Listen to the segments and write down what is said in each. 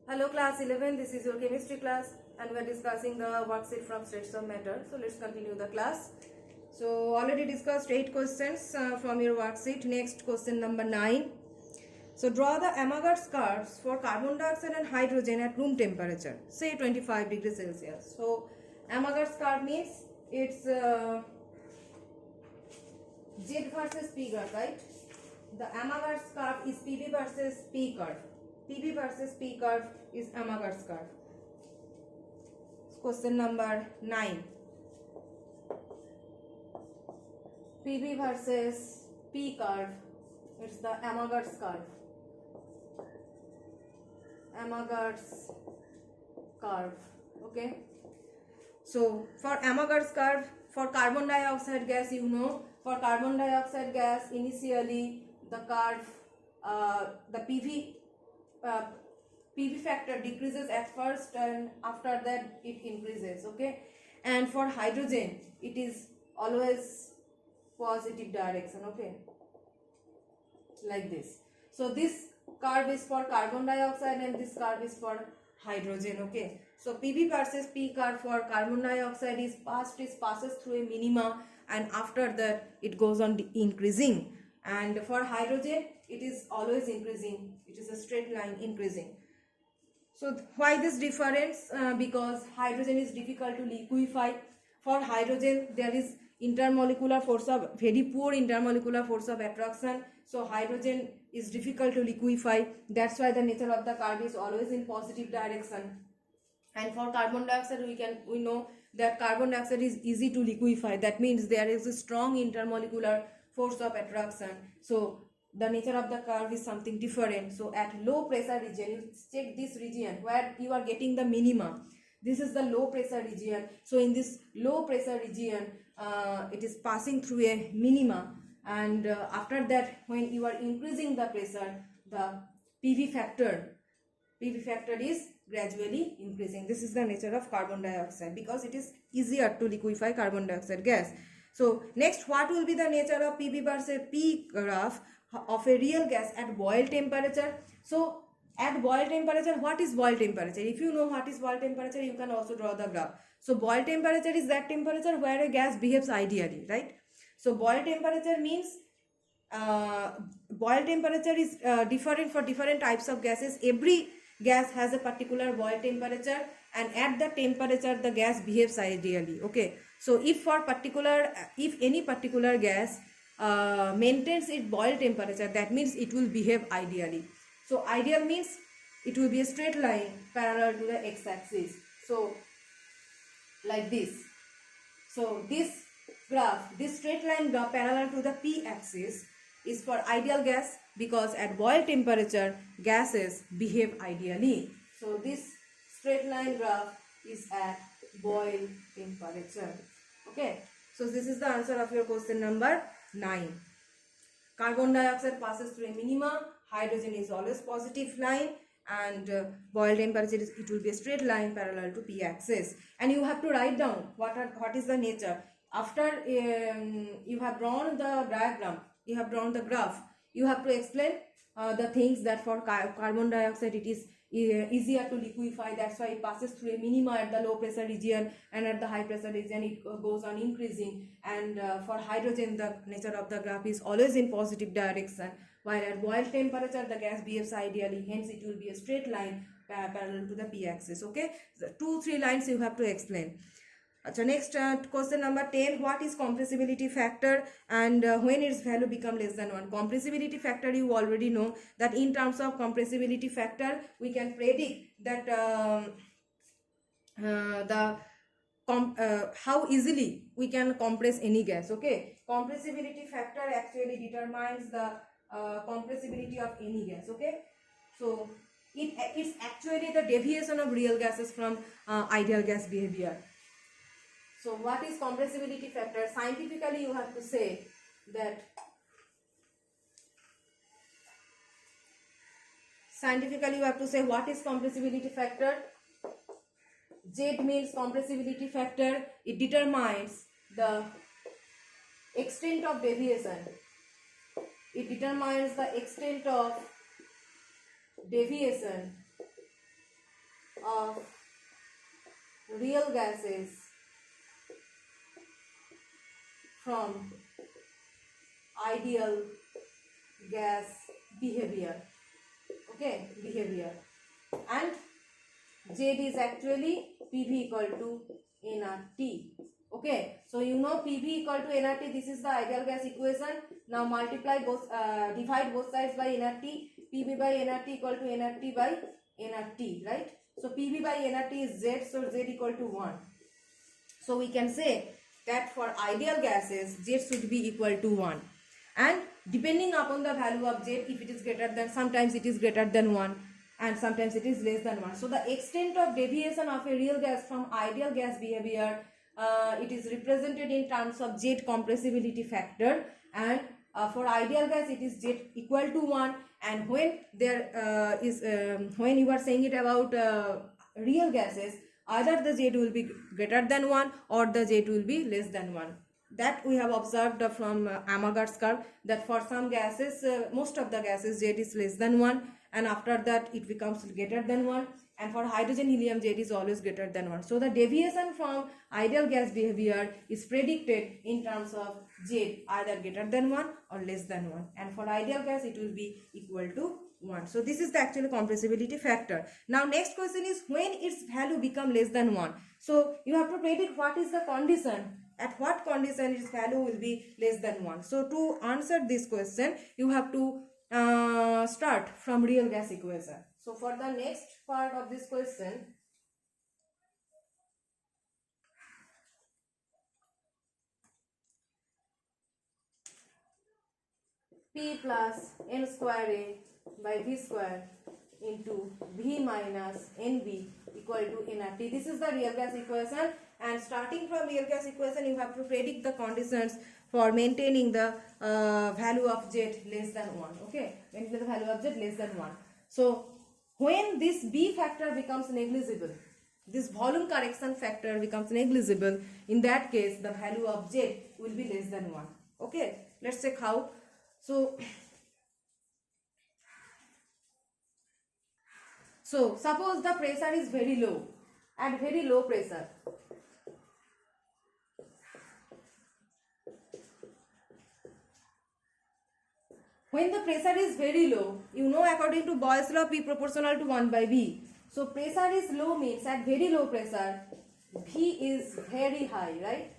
Hello class 11, this is your chemistry class and we are discussing the worksheet from states of matter. So let's continue the class. So already discussed 8 questions from your worksheet. Next question number 9. So draw the Avogadro's curves for carbon dioxide and hydrogen at room temperature, say 25 degrees Celsius. So Avogadro's curve means it's Z versus P curve, right? The Avogadro's curve is PV versus P curve. PV versus P curve is Avogadro's curve. Question number 9. PV versus P curve. It's the Avogadro's curve. Avogadro's curve. Okay. So for Avogadro's curve, for carbon dioxide gas, you know, for carbon dioxide gas, initially the curve, the PV factor decreases at first and after that it increases, okay. And for hydrogen it is always positive direction, okay, like this. So this curve is for carbon dioxide and this curve is for hydrogen, okay. So PV versus P curve for carbon dioxide is passes through a minima and after that it goes on increasing, and for hydrogen it is always increasing, it is a straight line increasing. So why this difference? Because hydrogen is difficult to liquefy. For hydrogen there is intermolecular force of very poor intermolecular force of attraction, so hydrogen is difficult to liquefy. That's why the nature of the curve is always in positive direction. And for carbon dioxide we know that carbon dioxide is easy to liquefy. That means there is a strong intermolecular force of attraction. So the nature of the curve is something different. So at low pressure region, you check this region where you are getting the minima. This is the low pressure region. So in this low pressure region, it is passing through a minima, and after that when you are increasing the pressure, the PV factor is gradually increasing. This is the nature of carbon dioxide because it is easier to liquefy carbon dioxide gas. So next, what will be the nature of PV versus P graph of a real gas at boil temperature? So at boil temperature, what is boil temperature? If you know what is boil temperature, you can also draw the graph. So boil temperature is that temperature where a gas behaves ideally, right? So boil temperature means boil temperature is different for different types of gases. Every gas has a particular boil temperature, and at the temperature the gas behaves ideally, okay. So if any particular gas maintains its boil temperature, that means it will behave ideally. So ideal means it will be a straight line parallel to the x-axis, so like this. So this graph, this straight line graph parallel to the p-axis is for ideal gas because at boil temperature gases behave ideally. So this straight line graph is at boil temperature, okay. So this is the answer of your question number 9. Carbon dioxide passes through a minima, hydrogen is always positive line, and boil temperature it will be a straight line parallel to p-axis. And you have to write down what is the nature. After you have drawn the diagram, you have drawn the graph, you have to explain the things that for carbon dioxide it is easier to liquefy. That's why it passes through a minima at the low pressure region, and at the high pressure region it goes on increasing. And for hydrogen the nature of the graph is always in positive direction, while at boil temperature the gas behaves ideally, hence it will be a straight line parallel to the p-axis, okay. So 2-3 lines you have to explain. So next question number 10. What is compressibility factor and when its value become less than 1? Compressibility factor, you already know that in terms of compressibility factor we can predict that how easily we can compress any gas, okay. Compressibility factor actually determines the compressibility of any gas, okay. So it's actually the deviation of real gases from ideal gas behavior. So what is compressibility factor? Scientifically you have to say that what is compressibility factor. Z means compressibility factor. It determines the extent of deviation. It determines the extent of deviation of real gases from ideal gas behavior. Okay, behavior, and Z is actually PV equal to nRT. Okay, so you know PV equal to nRT. This is the ideal gas equation. Now multiply both, divide both sides by nRT. PV by nRT equal to nRT by nRT, right? So PV by nRT is Z, so Z equal to 1. So we can say that for ideal gases, Z should be equal to 1. And depending upon the value of Z, if it is greater than, sometimes it is greater than 1 and sometimes it is less than 1. So the extent of deviation of a real gas from ideal gas behavior, it is represented in terms of Z compressibility factor, and for ideal gas it is Z equal to 1. And when there when you are saying it about real gases, either the Z will be greater than 1 or the Z will be less than 1. That we have observed from Avogadro's curve, that for some gases, most of the gases, Z is less than 1, and after that it becomes greater than 1, and for hydrogen helium Z is always greater than 1. So the deviation from ideal gas behavior is predicted in terms of Z either greater than 1 or less than 1, and for ideal gas it will be equal to 1. So this is the actual compressibility factor. Now next question is when its value become less than 1. So you have to predict what is the condition, at what condition its value will be less than 1. So to answer this question, you have to start from real gas equation. So for the next part of this question, P plus n square A by V square into V minus NB equal to nRT. This is the real gas equation, and starting from real gas equation you have to predict the conditions for maintaining the value of Z less than 1. Okay, maintaining the value of Z less than 1. So when this B factor becomes negligible, this volume correction factor becomes negligible, in that case the value of Z will be less than 1. Okay, let's check how. So suppose the pressure is very low, at very low pressure. When the pressure is very low, you know according to Boyle's law P proportional to 1 by V. So pressure is low means at very low pressure V is very high, right?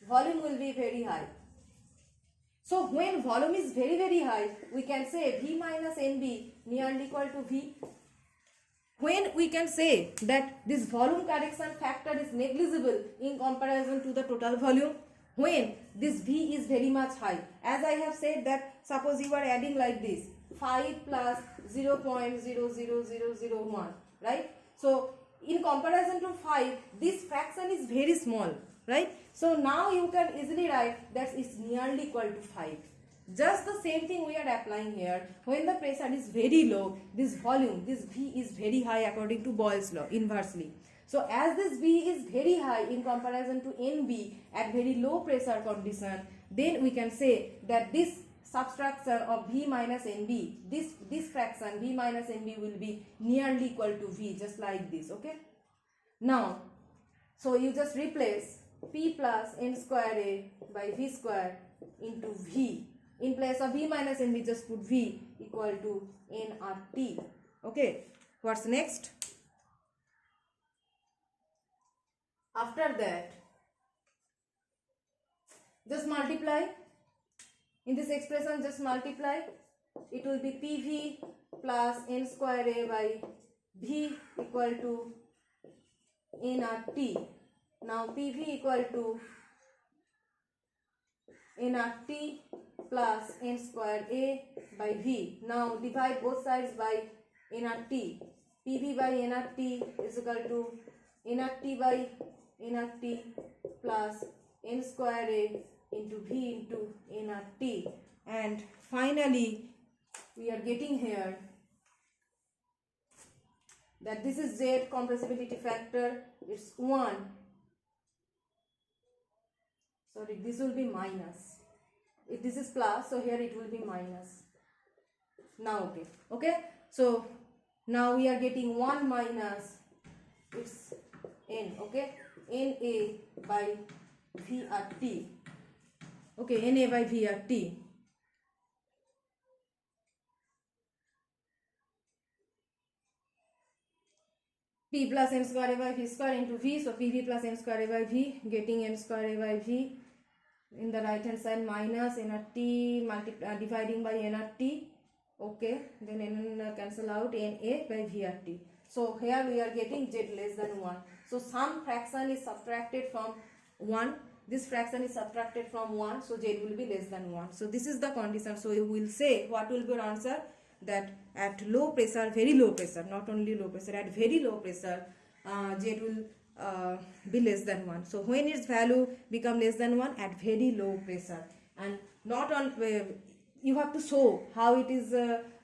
Volume will be very high. So when volume is very high, we can say V minus NB nearly equal to V. When we can say that this volume correction factor is negligible in comparison to the total volume, when this V is very much high. As I have said that suppose you are adding like this 5 plus 0.00001, right? So in comparison to 5, this fraction is very small, right? So now you can easily write that it's nearly equal to 5. Just the same thing we are applying here. When the pressure is very low, this volume, this V is very high according to Boyle's law, inversely. So as this V is very high in comparison to NB at very low pressure condition, then we can say that this subtraction of V minus NB, this fraction V minus NB will be nearly equal to V, just like this. Okay. Now, so you just replace P plus n square A by V square into V. In place of V minus NB, just put V equal to nRT. Okay. What's next? After that, just multiply. In this expression, just multiply. It will be PV plus n square A by V equal to nRT. Now PV equal to nRT plus n square A by V. Now divide both sides by nRT. PV by nRT is equal to nRT by nRT plus n square A into V into nRT. And finally we are getting here that this is Z compressibility factor, it's 1. Sorry, this will be minus. If this is plus, so here it will be minus. Now okay. So now we are getting 1 minus it's N, okay, Na by V at T, okay, Na by V at T. P plus m square A by V square into V, so PV plus m square A by V, getting m square A by V in the right hand side minus n at T dividing by n at T, okay, then n cancel out, Na by V at T. So here we are getting z less than 1. So some fraction is subtracted from 1, this fraction is subtracted from 1, so z will be less than 1. So this is the condition. So you will say, what will be your answer? That at low pressure, very low pressure, not only low pressure, at very low pressure, z will be less than 1. So when its value become less than 1? At very low pressure. And not on, you have to show how it is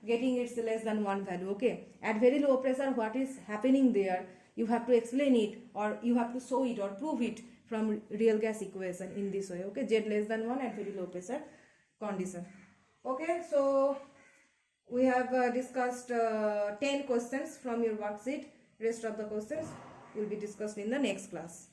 getting its less than 1 value, okay. At very low pressure, what is happening there, you have to explain it, or you have to show it or prove it from real gas equation in this way, okay. Z less than 1 at very low pressure condition. Okay, so we have discussed 10 questions from your worksheet. Rest of the questions will be discussed in the next class.